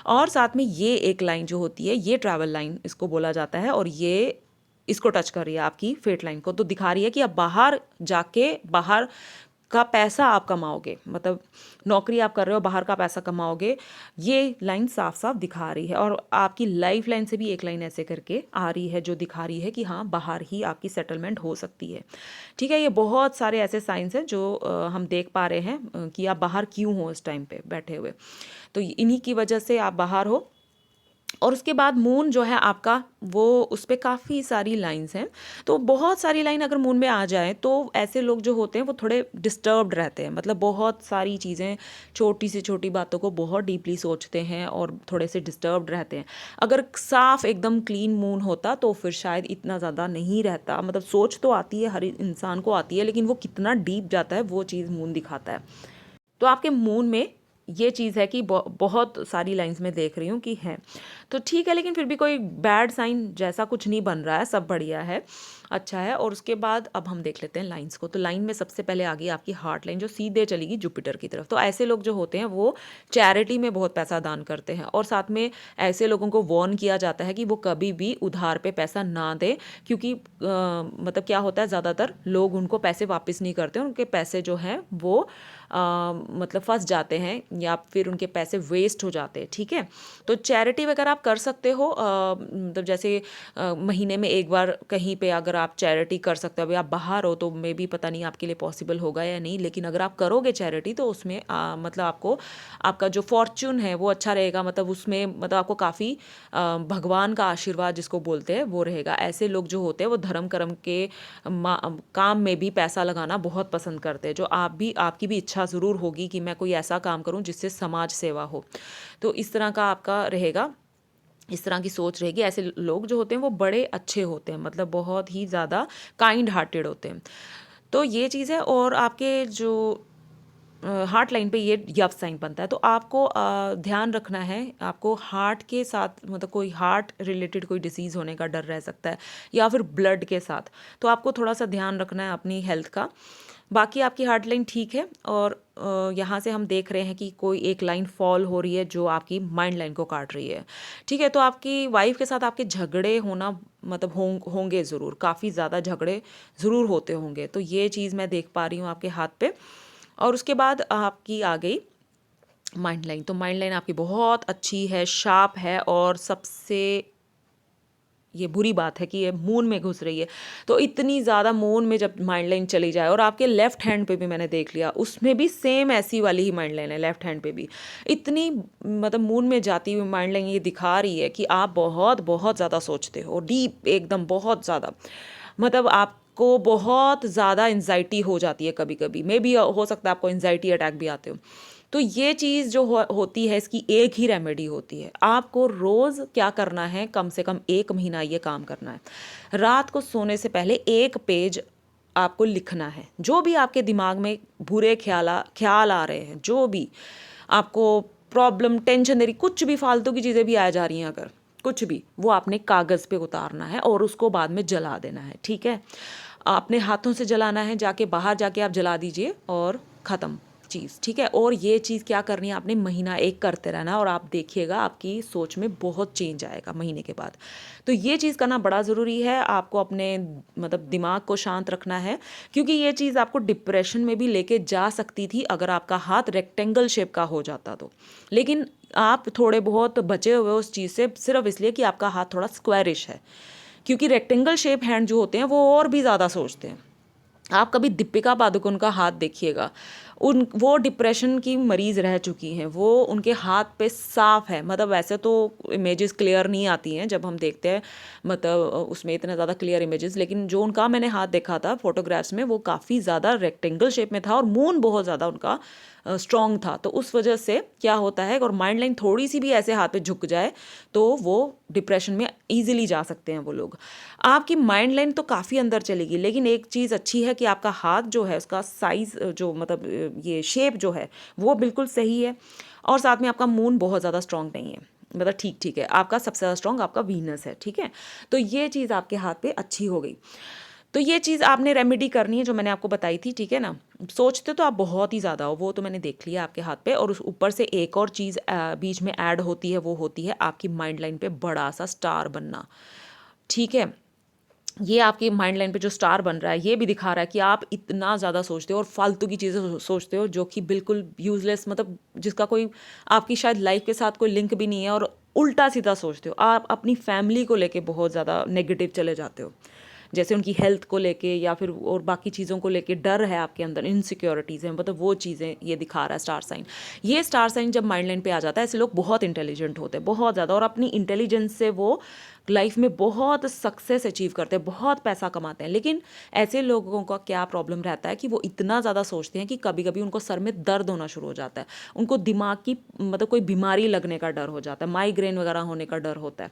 और साथ में ये एक लाइन जो होती है, ये ट्रैवल लाइन इसको बोला जाता है, और ये इसको टच कर रही है आपकी फेट लाइन को, तो दिखा रही है कि आप बाहर जाके बाहर का पैसा आप कमाओगे, मतलब नौकरी आप कर रहे हो, बाहर का पैसा कमाओगे। ये लाइन साफ साफ दिखा रही है। और आपकी लाइफ लाइन से भी एक लाइन ऐसे करके आ रही है जो दिखा रही है कि हाँ, बाहर ही आपकी सेटलमेंट हो सकती है। ठीक है, ये बहुत सारे ऐसे साइंस हैं जो हम देख पा रहे हैं कि आप बाहर क्यों हो इस टाइम पे बैठे हुए। तो इन्हीं की वजह से आप बाहर हो। और उसके बाद मून जो है आपका, वो उस पर काफ़ी सारी लाइंस हैं। तो बहुत सारी लाइन अगर मून में आ जाए तो ऐसे लोग जो होते हैं वो थोड़े डिस्टर्ब्ड रहते हैं, मतलब बहुत सारी चीज़ें, छोटी से छोटी बातों को बहुत डीपली सोचते हैं और थोड़े से डिस्टर्ब्ड रहते हैं। अगर साफ एकदम क्लीन मून होता तो फिर शायद इतना ज़्यादा नहीं रहता। मतलब सोच तो आती है, हर इंसान को आती है, लेकिन वो कितना डीप जाता है वो चीज़ मून दिखाता है। तो आपके मून में ये चीज़ है कि बहुत सारी लाइंस में देख रही हूँ कि हैं, तो ठीक है, लेकिन फिर भी कोई बैड साइन जैसा कुछ नहीं बन रहा है, सब बढ़िया है, अच्छा है। और उसके बाद अब हम देख लेते हैं लाइंस को। तो लाइन में सबसे पहले आ गई आपकी हार्ट लाइन, जो सीधे चलेगी जुपिटर की तरफ। तो ऐसे लोग जो होते हैं वो चैरिटी में बहुत पैसा दान करते हैं, और साथ में ऐसे लोगों को वार्न किया जाता है कि वो कभी भी उधार पे पैसा ना दे, क्योंकि मतलब क्या होता है, ज़्यादातर लोग उनको पैसे वापस नहीं करते, उनके पैसे जो हैं वो मतलब फंस जाते हैं या फिर उनके पैसे वेस्ट हो जाते हैं। ठीक है, तो चैरिटी वगैरह आप कर सकते हो, मतलब जैसे महीने में एक बार कहीं पे अगर आप चैरिटी कर सकते हो। अभी आप बाहर हो तो मे बी पता नहीं आपके लिए पॉसिबल होगा या नहीं, लेकिन अगर आप करोगे चैरिटी तो उसमें मतलब आपको आपका जो फॉर्च्यून है वो अच्छा रहेगा, मतलब उसमें मतलब आपको काफ़ी भगवान का आशीर्वाद जिसको बोलते हैं वो रहेगा। ऐसे लोग जो होते हैं वो धर्म कर्म के काम में भी पैसा लगाना बहुत पसंद करते हैं, जो आप भी, आपकी भी इच्छा ज़रूर होगी कि मैं कोई ऐसा काम करूं जिससे समाज सेवा हो। तो इस तरह का आपका रहेगा, इस तरह की सोच रहेगी। ऐसे लोग जो होते हैं वो बड़े अच्छे होते हैं, मतलब बहुत ही ज़्यादा काइंड हार्टेड होते हैं। तो ये चीज़ है। और आपके जो हार्ट लाइन पे ये यप साइन बनता है, तो आपको ध्यान रखना है, आपको हार्ट के साथ मतलब कोई हार्ट रिलेटेड कोई डिसीज़ होने का डर रह सकता है या फिर ब्लड के साथ, तो आपको थोड़ा सा ध्यान रखना है अपनी हेल्थ का। बाकी आपकी हार्ट लाइन ठीक है। और यहाँ से हम देख रहे हैं कि कोई एक लाइन फॉल हो रही है जो आपकी माइंड लाइन को काट रही है। ठीक है, तो आपकी वाइफ के साथ आपके झगड़े होना मतलब होंगे ज़रूर, काफ़ी ज़्यादा झगड़े ज़रूर होते होंगे, तो ये चीज़ मैं देख पा रही हूँ आपके हाथ पे। और उसके बाद आपकी आ गई माइंड लाइन। तो माइंड लाइन आपकी बहुत अच्छी है, शार्प है, और सबसे ये बुरी बात है कि ये मून में घुस रही है। तो इतनी ज़्यादा मून में जब माइंड लाइन चली जाए, और आपके लेफ्ट हैंड पे भी मैंने देख लिया, उसमें भी सेम ऐसी वाली ही माइंड लाइन है, लेफ्ट हैंड पे भी इतनी मतलब मून में जाती हुई माइंड लाइन ये दिखा रही है कि आप बहुत बहुत ज़्यादा सोचते हो, डीप एकदम बहुत ज़्यादा, मतलब आपको बहुत ज़्यादा एंजाइटी हो जाती है कभी कभी, मे भी हो सकता है आपको एंजाइटी अटैक भी आते हो। तो ये चीज़ जो होती है, इसकी एक ही रेमेडी होती है। आपको रोज़ क्या करना है, कम से कम 1 महीना ये काम करना है। रात को सोने से पहले 1 पेज आपको लिखना है, जो भी आपके दिमाग में बुरे ख्याल आ रहे हैं, जो भी आपको प्रॉब्लम, टेंशन दे रही, कुछ भी फालतू की चीज़ें भी आ जा रही हैं, अगर कुछ भी, वो आपने कागज़ पे उतारना है और उसको बाद में जला देना है। ठीक है, अपने हाथों से जलाना है, जाके बाहर जाके आप जला दीजिए और ख़त्म। चीज़, ठीक है। और ये चीज़ क्या करनी है आपने, महीना एक करते रहना और आप देखिएगा आपकी सोच में बहुत चेंज आएगा महीने के बाद। तो ये चीज़ करना बड़ा ज़रूरी है, आपको अपने मतलब दिमाग को शांत रखना है, क्योंकि ये चीज़ आपको डिप्रेशन में भी लेके जा सकती थी अगर आपका हाथ रेक्टेंगल शेप का हो जाता तो। लेकिन आप थोड़े बहुत बचे हुए उस चीज़ से सिर्फ इसलिए कि आपका हाथ थोड़ा स्क्वायरिश है, क्योंकि रेक्टेंगल शेप हैंड जो होते हैं वो और भी ज़्यादा सोचते हैं। आप कभी दीपिका पादुकोण का हाथ देखिएगा, उन वो डिप्रेशन की मरीज़ रह चुकी हैं, वो उनके हाथ पे साफ है, मतलब वैसे तो इमेजेस क्लियर नहीं आती हैं जब हम देखते हैं, मतलब उसमें इतने ज़्यादा क्लियर इमेजेस, लेकिन जो उनका मैंने हाथ देखा था फोटोग्राफ्स में वो काफ़ी ज़्यादा रेक्टेंगल शेप में था और मून बहुत ज़्यादा उनका स्ट्रॉन्ग था। तो उस वजह से क्या होता है, और माइंड लाइन थोड़ी सी भी ऐसे हाथ पे झुक जाए तो वो डिप्रेशन में ईजिली जा सकते हैं वो लोग। आपकी माइंड लाइन तो काफ़ी अंदर चलेगी, लेकिन एक चीज़ अच्छी है कि आपका हाथ जो है उसका साइज़ जो मतलब ये शेप जो है वो बिल्कुल सही है, और साथ में आपका मून बहुत ज़्यादा स्ट्रॉन्ग नहीं है, मतलब ठीक ठीक है। आपका सबसे ज़्यादा स्ट्रॉन्ग आपका वीनस है, ठीक है। तो ये चीज़ आपके हाथ पे अच्छी हो गई। तो ये चीज़ आपने रेमेडी करनी है जो मैंने आपको बताई थी, ठीक है ना। सोचते तो आप बहुत ही ज़्यादा हो, वो तो मैंने देख लिया आपके हाथ पे, और उस ऊपर से एक और चीज़ बीच में ऐड होती है, वो होती है आपकी माइंड लाइन पे बड़ा सा स्टार बनना, ठीक है। ये आपकी माइंड लाइन पे जो स्टार बन रहा है ये भी दिखा रहा है कि आप इतना ज़्यादा सोचते हो और फालतू की चीज़ें सोचते हो जो कि बिल्कुल यूजलेस, मतलब जिसका कोई आपकी शायद लाइफ के साथ कोई लिंक भी नहीं है, और उल्टा सीधा सोचते हो। आप अपनी फैमिली को लेके बहुत ज़्यादा नेगेटिव चले जाते हो, जैसे उनकी हेल्थ को लेके या फिर और बाकी चीज़ों को लेके डर है आपके अंदर, इनसिक्योरिटीज़ हैं, मतलब वो चीज़ें ये दिखा रहा है स्टार साइन। ये स्टार साइन जब माइंड लाइन पे आ जाता है, ऐसे लोग बहुत इंटेलिजेंट होते हैं, बहुत ज़्यादा, और अपनी इंटेलिजेंस से वो लाइफ में बहुत सक्सेस अचीव करते हैं, बहुत पैसा कमाते हैं। लेकिन ऐसे लोगों का क्या प्रॉब्लम रहता है कि वो इतना ज़्यादा सोचते हैं कि कभी कभी उनको सर में दर्द होना शुरू हो जाता है, उनको दिमाग की मतलब कोई बीमारी लगने का डर हो जाता है, माइग्रेन वगैरह होने का डर होता है।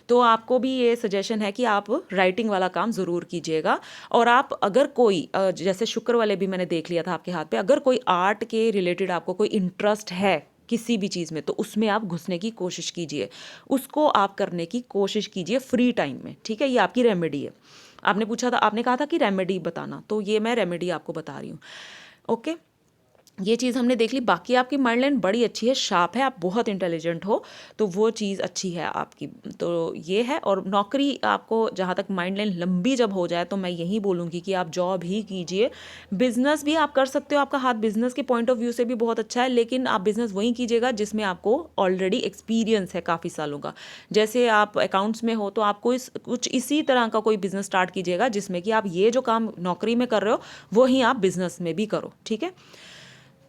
तो आपको भी ये सजेशन है कि आप राइटिंग वाला काम ज़रूर कीजिएगा। और आप अगर कोई जैसे शुक्र वाले भी मैंने देख लिया था आपके हाथ पे, अगर कोई आर्ट के रिलेटेड आपको कोई इंटरेस्ट है किसी भी चीज़ में, तो उसमें आप घुसने की कोशिश कीजिए, उसको आप करने की कोशिश कीजिए फ्री टाइम में, ठीक है। ये आपकी रेमेडी है। आपने पूछा था, आपने कहा था कि रेमेडी बताना, तो ये मैं रेमेडी आपको बता रही हूँ, ओके। ये चीज़ हमने देख ली। बाकी आपकी माइंड लाइन बड़ी अच्छी है, शार्प है, आप बहुत इंटेलिजेंट हो, तो वो चीज़ अच्छी है आपकी। तो ये है। और नौकरी आपको जहाँ तक माइंड लाइन लंबी जब हो जाए तो मैं यही बोलूँगी कि आप जॉब ही कीजिए। बिजनेस भी आप कर सकते हो, आपका हाथ बिजनेस के पॉइंट ऑफ व्यू से भी बहुत अच्छा है, लेकिन आप बिजनेस वही कीजिएगा जिसमें आपको ऑलरेडी एक्सपीरियंस है काफ़ी सालों का। जैसे आप अकाउंट्स में हो तो आपको कुछ इसी तरह का कोई बिजनेस स्टार्ट कीजिएगा जिसमें कि आप ये जो काम नौकरी में कर रहे हो वही आप बिजनेस में भी करो, ठीक है।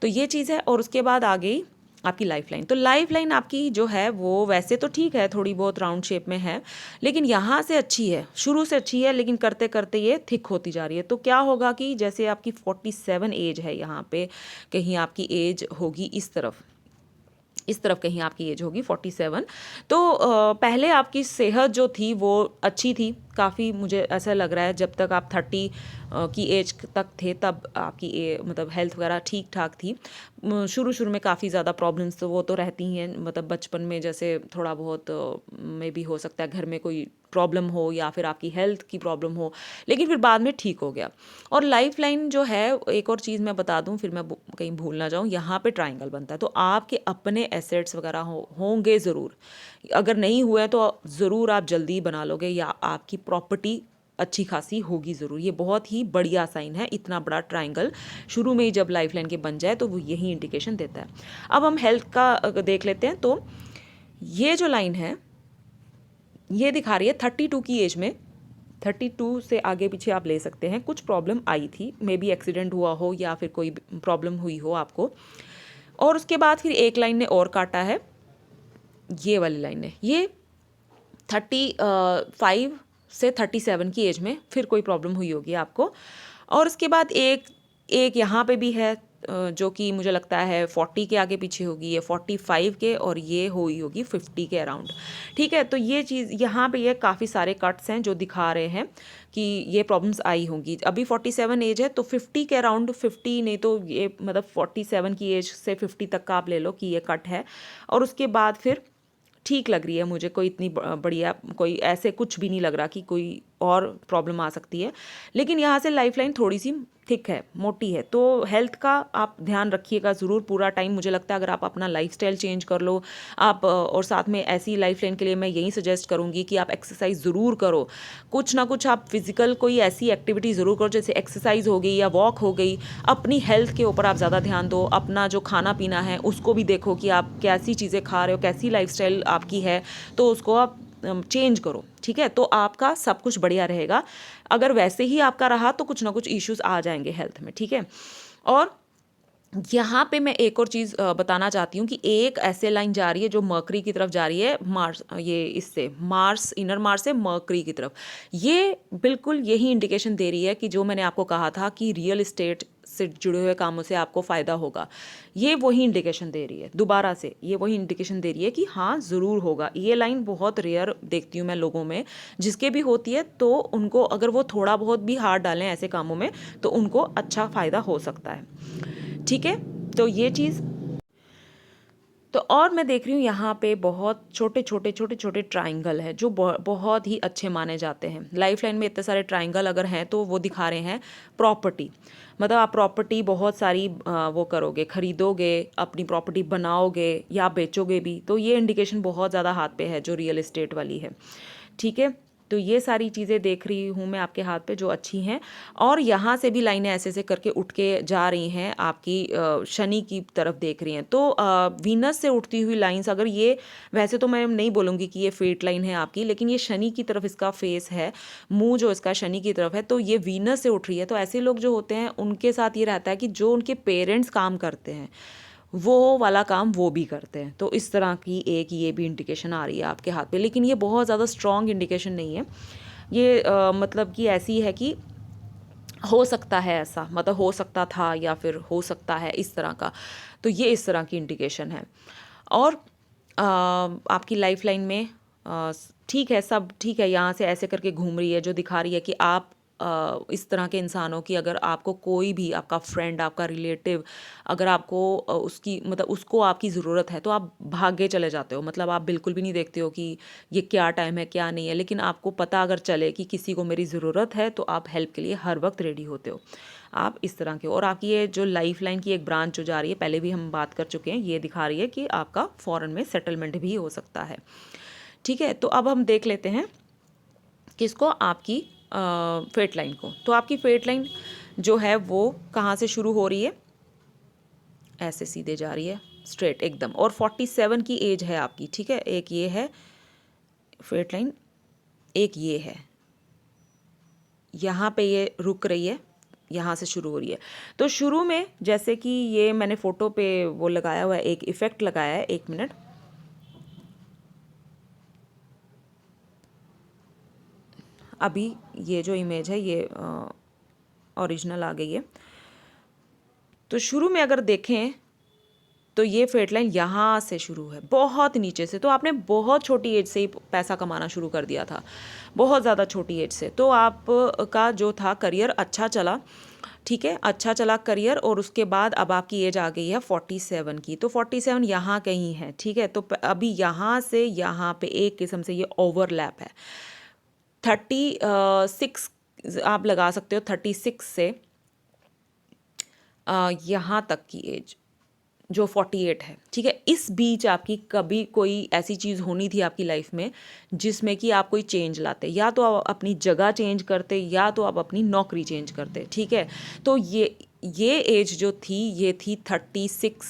तो ये चीज़ है। और उसके बाद आ गई आपकी लाइफ लाइन। तो लाइफ लाइन आपकी जो है वो वैसे तो ठीक है, थोड़ी बहुत राउंड शेप में है, लेकिन यहाँ से अच्छी है, शुरू से अच्छी है, लेकिन करते करते ये थिक होती जा रही है। तो क्या होगा कि जैसे आपकी 47 एज है, यहाँ पे कहीं आपकी एज होगी इस तरफ कहीं आपकी एज होगी 47। तो पहले आपकी सेहत जो थी वो अच्छी थी काफ़ी, मुझे ऐसा लग रहा है जब तक आप 30 की एज तक थे तब आपकी मतलब हेल्थ वगैरह ठीक ठाक थी। शुरू शुरू में काफ़ी ज़्यादा प्रॉब्लम्स तो वो तो रहती ही हैं, मतलब बचपन में जैसे थोड़ा बहुत में भी हो सकता है घर में कोई प्रॉब्लम हो या फिर आपकी हेल्थ की प्रॉब्लम हो, लेकिन फिर बाद में ठीक हो गया। और लाइफ लाइन जो है, एक और चीज़ मैं बता दूं फिर मैं कहीं भूल ना जाऊं, यहाँ पे ट्रायंगल बनता है, तो आपके अपने एसेट्स वगैरह होंगे ज़रूर। अगर नहीं हुए तो ज़रूर आप जल्दी बना लोगे, या आपकी प्रॉपर्टी अच्छी खासी होगी ज़रूर। ये बहुत ही बढ़िया साइन है, इतना बड़ा ट्रायंगल शुरू में ही जब लाइफ लाइन के बन जाए तो वो यही इंडिकेशन देता है। अब हम हेल्थ का देख लेते हैं। तो ये जो लाइन है ये दिखा रही है 32 की एज में, 32 से आगे पीछे आप ले सकते हैं, कुछ प्रॉब्लम आई थी, मे बी एक्सीडेंट हुआ हो या फिर कोई प्रॉब्लम हुई हो आपको। और उसके बाद फिर एक लाइन ने और काटा है, ये वाली लाइन ने, ये 35 से 37 की एज में फिर कोई प्रॉब्लम हुई होगी आपको। और उसके बाद एक यहाँ पे भी है जो कि मुझे लगता है 40 के आगे पीछे होगी, ये 45 के, और ये हुई होगी 50 के अराउंड, ठीक है। तो ये चीज़ यहाँ पे ये काफ़ी सारे कट्स हैं जो दिखा रहे हैं कि ये प्रॉब्लम्स आई होंगी। अभी 47 एज है तो 50 के अराउंड, 50 नहीं तो ये मतलब 47 की एज से 50 तक का आप ले लो कि ये कट है। और उसके बाद फिर ठीक लग रही है मुझे, कोई इतनी बढ़िया कोई ऐसे कुछ भी नहीं लग रहा कि कोई और प्रॉब्लम आ सकती है। लेकिन यहाँ से लाइफ लाइन थोड़ी सी थिक है, मोटी है, तो हेल्थ का आप ध्यान रखिएगा ज़रूर पूरा टाइम। मुझे लगता है अगर आप अपना लाइफस्टाइल चेंज कर लो आप, और साथ में ऐसी लाइफ लाइन के लिए मैं यही सजेस्ट करूँगी कि आप एक्सरसाइज ज़रूर करो, कुछ ना कुछ आप फिजिकल कोई ऐसी एक्टिविटी ज़रूर करो, जैसे एक्सरसाइज हो गई या वॉक हो गई। अपनी हेल्थ के ऊपर आप ज़्यादा ध्यान दो, अपना जो खाना पीना है उसको भी देखो कि आप कैसी चीज़ें खा रहे हो, कैसी लाइफस्टाइल आपकी है, तो उसको आप चेंज करो, ठीक है। तो आपका सब कुछ बढ़िया रहेगा। अगर वैसे ही आपका रहा तो कुछ ना कुछ इश्यूज आ जाएंगे हेल्थ में, ठीक है। और यहाँ पे मैं एक और चीज़ बताना चाहती हूँ कि एक ऐसे लाइन जा रही है जो मर्करी की तरफ जा रही है, मार्स, ये इससे मार्स, इनर मार्स से मर्करी की तरफ। ये बिल्कुल यही इंडिकेशन दे रही है कि जो मैंने आपको कहा था कि रियल इस्टेट से जुड़े हुए कामों से आपको फ़ायदा होगा, ये वही इंडिकेशन दे रही है। दोबारा से ये वही इंडिकेशन दे रही है कि हाँ ज़रूर होगा। ये लाइन बहुत रेयर देखती हूँ मैं लोगों में, जिसके भी होती है तो उनको अगर वो थोड़ा बहुत भी हाथ डालें ऐसे कामों में तो उनको अच्छा फ़ायदा हो सकता है, ठीक है। तो ये चीज़ तो, और मैं देख रही हूँ यहाँ पे बहुत छोटे छोटे छोटे छोटे ट्राइंगल है जो बहुत ही अच्छे माने जाते हैं। लाइफ लाइन में इतने सारे ट्राइंगल अगर हैं तो वो दिखा रहे हैं प्रॉपर्टी, मतलब आप प्रॉपर्टी बहुत सारी वो करोगे, खरीदोगे, अपनी प्रॉपर्टी बनाओगे या बेचोगे भी, तो ये इंडिकेशन बहुत ज़्यादा हाथ पे है जो रियल इस्टेट वाली है, ठीक है। तो ये सारी चीज़ें देख रही हूँ मैं आपके हाथ पे जो अच्छी हैं। और यहाँ से भी लाइनें ऐसे ऐसे करके उठ के जा रही हैं, आपकी शनि की तरफ देख रही हैं। तो वीनस से उठती हुई लाइंस, अगर ये, वैसे तो मैं नहीं बोलूँगी कि ये फेट लाइन है आपकी, लेकिन ये शनि की तरफ इसका फेस है, मुंह जो इसका शनि की तरफ है, तो ये वीनस से उठ रही है। तो ऐसे लोग जो होते हैं उनके साथ ये रहता है कि जो उनके पेरेंट्स काम करते हैं वो वाला काम वो भी करते हैं। तो इस तरह की एक ये भी इंडिकेशन आ रही है आपके हाथ पे, लेकिन ये बहुत ज़्यादा स्ट्रॉन्ग इंडिकेशन नहीं है। ये मतलब कि ऐसी है कि हो सकता है ऐसा, मतलब हो सकता था या फिर हो सकता है इस तरह का। तो ये इस तरह की इंडिकेशन है। और आपकी लाइफ लाइन में ठीक है, सब ठीक है, यहाँ से ऐसे करके घूम रही है जो दिखा रही है कि आप इस तरह के इंसानों की, अगर आपको कोई भी आपका फ्रेंड, आपका रिलेटिव, अगर आपको उसकी, मतलब उसको आपकी ज़रूरत है तो आप भागे चले जाते हो, मतलब आप बिल्कुल भी नहीं देखते हो कि ये क्या टाइम है क्या नहीं है। लेकिन आपको पता अगर चले कि किसी को मेरी ज़रूरत है तो आप हेल्प के लिए हर वक्त रेडी होते हो, आप इस तरह के हो। और आपकी ये जो लाइफ लाइन की एक ब्रांच जो जा रही है, पहले भी हम बात कर चुके हैं, ये दिखा रही है कि आपका फॉरेन में सेटलमेंट भी हो सकता है, ठीक है। तो अब हम देख लेते हैं किसको, आपकी फेट लाइन को। तो आपकी फेट लाइन जो है वो कहाँ से शुरू हो रही है, ऐसे सीधे जा रही है स्ट्रेट एकदम, और 47 की एज है आपकी, ठीक है। एक ये है फेट लाइन, एक ये है, यहाँ पे ये रुक रही है, यहाँ से शुरू हो रही है। तो शुरू में जैसे कि ये मैंने फ़ोटो पे वो लगाया हुआ है, एक इफ़ेक्ट लगाया है, 1 मिनट, अभी ये जो इमेज है ये ओरिजिनल आ गई है। तो शुरू में अगर देखें तो ये फेट लाइन यहाँ से शुरू है, बहुत नीचे से। तो आपने बहुत छोटी एज से ही पैसा कमाना शुरू कर दिया था, बहुत ज़्यादा छोटी एज से। तो आपका जो था करियर अच्छा चला, ठीक है, अच्छा चला करियर। और उसके बाद अब आपकी एज आ गई है 47 की। तो 47 यहाँ कहीं है, ठीक है। तो अभी यहाँ से यहाँ पे एक किस्म से ये ओवरलैप है। 36 आप लगा सकते हो, 36 से यहाँ तक की एज जो 48 है, ठीक है। इस बीच आपकी कभी कोई ऐसी चीज़ होनी थी आपकी लाइफ में जिसमें कि आप कोई चेंज लाते, या तो आप अपनी जगह चेंज करते या तो आप अपनी नौकरी चेंज करते, ठीक है। तो ये एज जो थी ये थी 36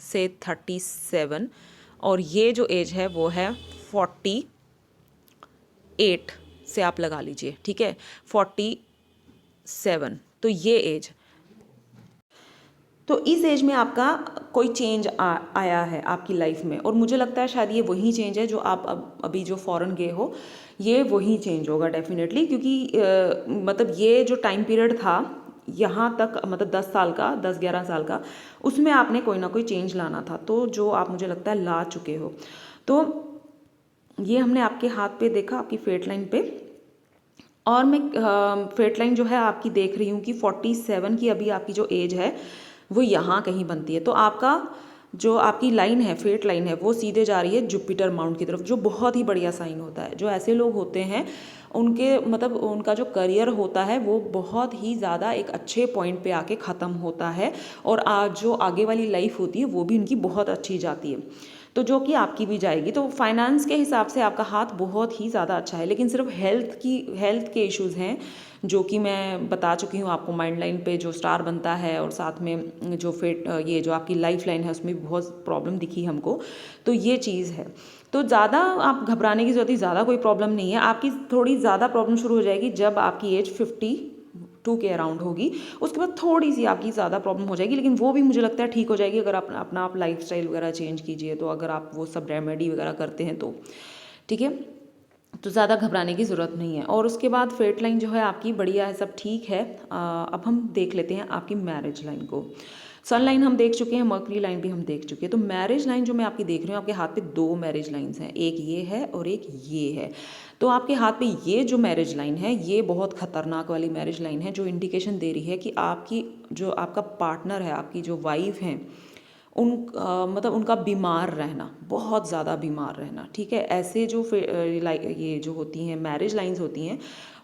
से 37, और ये जो एज है वो है 48 से आप लगा लीजिए, ठीक है, 47। तो ये एज, तो इस एज में आपका कोई चेंज आया है आपकी लाइफ में, और मुझे लगता है शायद ये वही चेंज है जो आप अभी जो फॉरेन गए हो, ये वही चेंज होगा डेफिनेटली। क्योंकि मतलब ये जो टाइम पीरियड था यहाँ तक, मतलब 10 साल का, 10-11 साल का, उसमें आपने कोई ना कोई चेंज लाना था, तो जो आप, मुझे लगता है, ला चुके हो। तो ये हमने आपके हाथ पे देखा, आपकी फेट लाइन पे। और मैं फेट लाइन जो है आपकी देख रही हूँ कि 47 की अभी आपकी जो एज है वो यहाँ कहीं बनती है। तो आपका जो आपकी लाइन है, फेट लाइन है, वो सीधे जा रही है जुपिटर माउंट की तरफ, जो बहुत ही बढ़िया साइन होता है। जो ऐसे लोग होते हैं उनके मतलब उनका जो करियर होता है वो बहुत ही ज़्यादा एक अच्छे पॉइंट पे आके ख़त्म होता है, और आज जो आगे वाली लाइफ होती है वो भी उनकी बहुत अच्छी जाती है, तो जो कि आपकी भी जाएगी। तो फाइनेंस के हिसाब से आपका हाथ बहुत ही ज़्यादा अच्छा है, लेकिन सिर्फ हेल्थ के इश्यूज़ हैं जो कि मैं बता चुकी हूँ आपको। माइंड लाइन पे जो स्टार बनता है और साथ में जो ये जो आपकी लाइफ लाइन है उसमें भी बहुत प्रॉब्लम दिखी हमको, तो ये चीज़ है। तो ज़्यादा आप घबराने की ज़रूरत नहीं, ज़्यादा कोई प्रॉब्लम नहीं है। आपकी थोड़ी ज़्यादा प्रॉब्लम शुरू हो जाएगी जब आपकी एज 52 के अराउंड होगी, उसके बाद थोड़ी सी आपकी ज़्यादा प्रॉब्लम हो जाएगी, लेकिन वो भी मुझे लगता है ठीक हो जाएगी अगर आप लाइफ स्टाइल वगैरह चेंज कीजिए, तो अगर आप वो सब रेमेडी वगैरह करते हैं तो ठीक है। तो ज़्यादा घबराने की ज़रूरत नहीं है। और उसके बाद फेट लाइन जो है आपकी बढ़िया है, सब ठीक है। अब हम देख लेते हैं आपकी मैरिज लाइन को। सन लाइन हम देख चुके हैं, मर्करी लाइन भी हम देख चुके हैं। तो मैरिज लाइन जो मैं आपकी देख रही हूँ, आपके हाथ पे 2 मैरिज लाइन्स हैं, एक ये है और एक ये है। तो आपके हाथ पे ये जो मैरिज लाइन है ये बहुत ख़तरनाक वाली मैरिज लाइन है, जो इंडिकेशन दे रही है कि आपकी जो आपका पार्टनर है, आपकी जो वाइफ हैं, मतलब उनका बीमार रहना, बहुत ज़्यादा बीमार रहना, ठीक है। ऐसे जो ये जो होती हैं मैरिज लाइंस होती हैं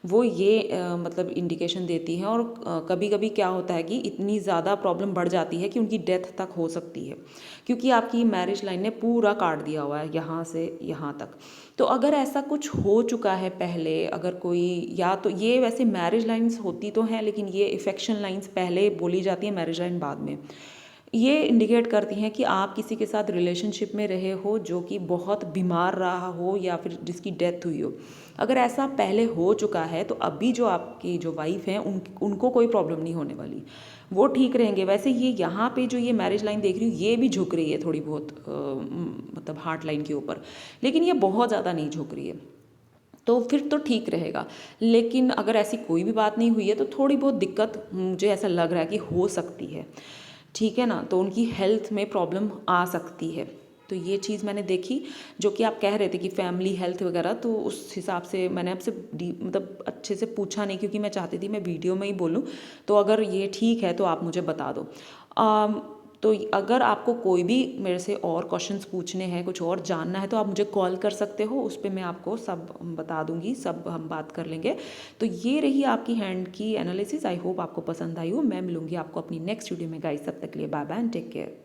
वो ये मतलब इंडिकेशन देती हैं। और कभी कभी क्या होता है कि इतनी ज़्यादा प्रॉब्लम बढ़ जाती है कि उनकी डेथ तक हो सकती है, क्योंकि आपकी मैरिज लाइन ने पूरा काट दिया हुआ है यहाँ से यहाँ तक। तो अगर ऐसा कुछ हो चुका है पहले, अगर कोई, या तो ये वैसे मैरिज लाइंस होती तो हैं, लेकिन ये इफेक्शन लाइंस पहले बोली जाती है, मैरिज लाइन बाद में। ये इंडिकेट करती हैं कि आप किसी के साथ रिलेशनशिप में रहे हो जो कि बहुत बीमार रहा हो या फिर जिसकी डेथ हुई हो। अगर ऐसा पहले हो चुका है तो अभी जो आपकी जो वाइफ हैं उनको कोई प्रॉब्लम नहीं होने वाली, वो ठीक रहेंगे। वैसे ये यहाँ पे जो ये मैरिज लाइन देख रही हूँ ये भी झुक रही है थोड़ी बहुत, मतलब हार्ट लाइन के ऊपर, लेकिन ये बहुत ज़्यादा नहीं झुक रही है, तो फिर तो ठीक रहेगा। लेकिन अगर ऐसी कोई भी बात नहीं हुई है तो थोड़ी बहुत दिक्कत मुझे ऐसा लग रहा है कि हो सकती है, ठीक है ना। तो उनकी हेल्थ में प्रॉब्लम आ सकती है। तो ये चीज़ मैंने देखी, जो कि आप कह रहे थे कि फैमिली हेल्थ वगैरह, तो उस हिसाब से मैंने आपसे मतलब अच्छे से पूछा नहीं, क्योंकि मैं चाहती थी मैं वीडियो में ही बोलूँ। तो अगर ये ठीक है तो आप मुझे बता दो। तो अगर आपको कोई भी मेरे से और क्वेश्चंस पूछने हैं, कुछ और जानना है, तो आप मुझे कॉल कर सकते हो, उस पर मैं आपको सब बता दूंगी, सब हम बात कर लेंगे। तो ये रही आपकी हैंड की एनालिसिस। आई होप आपको पसंद आई हो। मैं मिलूंगी आपको अपनी नेक्स्ट वीडियो में गाइस, तब तक के लिए bye bye and take care.